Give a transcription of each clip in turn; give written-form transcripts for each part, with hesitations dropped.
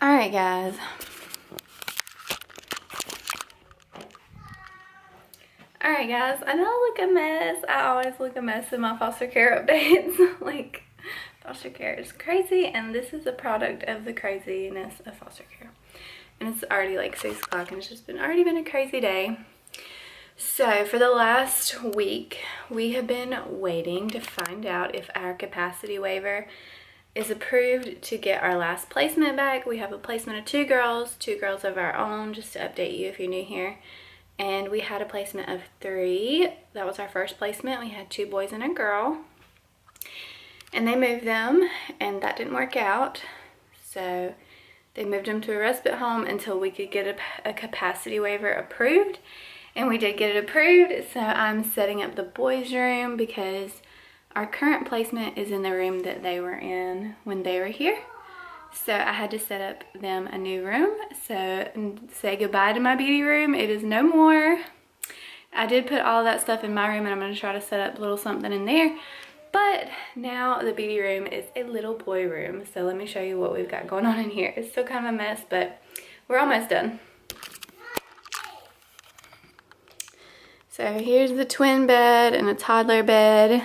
Alright guys. Alright guys, I know I look a mess. I always look a mess in my foster care updates. Like, foster care is crazy, and this is a product of the craziness of foster care. And it's already like 6 o'clock and it's just already been a crazy day. So for the last week, we have been waiting to find out if our capacity waiver is approved to get our last placement back. We have a placement of 2 girls of our own, just to update you if you're new here. And we had a placement of 3. That was our first placement. We had 2 boys and a girl. And they moved them, and that didn't work out. So they moved them to a respite home until we could get a capacity waiver approved. And we did get it approved, so I'm setting up the boys' room because our current placement is in the room that they were in when they were here. So I had to set up them a new room. So say goodbye to my beauty room. It is no more. I did put all that stuff in my room, and I'm going to try to set up a little something in there. But now the beauty room is a little boy room. So let me show you what we've got going on in here. It's still kind of a mess, but we're almost done. So here's the twin bed and a toddler bed.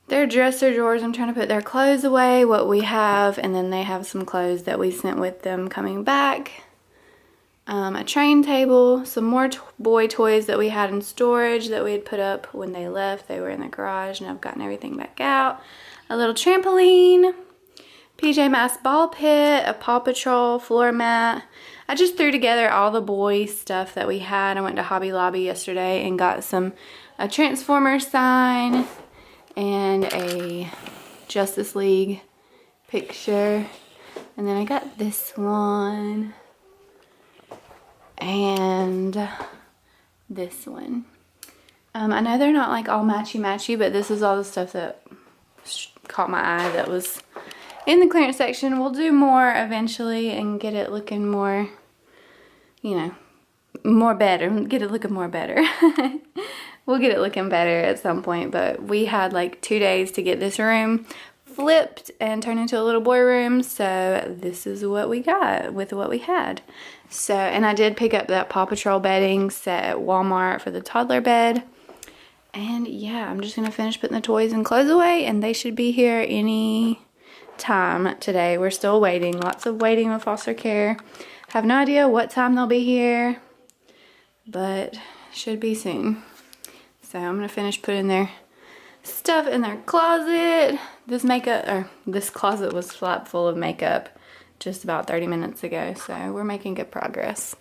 Their dresser drawers, I'm trying to put their clothes away, what we have, and then they have some clothes that we sent with them coming back. A train table, some more boy toys that we had in storage that we had put up when they left. They were in the garage, and I've gotten everything back out. A little trampoline, PJ Masks ball pit, a Paw Patrol floor mat. I just threw together all the boy stuff that we had. I went to Hobby Lobby yesterday and got a Transformer sign and a Justice League picture. And then I got this one and this one. I know they're not like all matchy-matchy, but this is all the stuff that caught my eye that was in the clearance section. We'll do more eventually and get it looking more, you know, more better. Get it looking more better. We'll get it looking better at some point, but we had like 2 days to get this room flipped and turned into a little boy room, so this is what we got with what we had. So, and I did pick up that Paw Patrol bedding set at Walmart for the toddler bed. And yeah, I'm just gonna finish putting the toys and clothes away, and they should be here any time today. We're still waiting, lots of waiting with foster care. Have no idea what time they'll be here, but should be soon. So I'm gonna finish putting their stuff in their closet. This closet was flat full of makeup just about 30 minutes ago, so we're making good progress.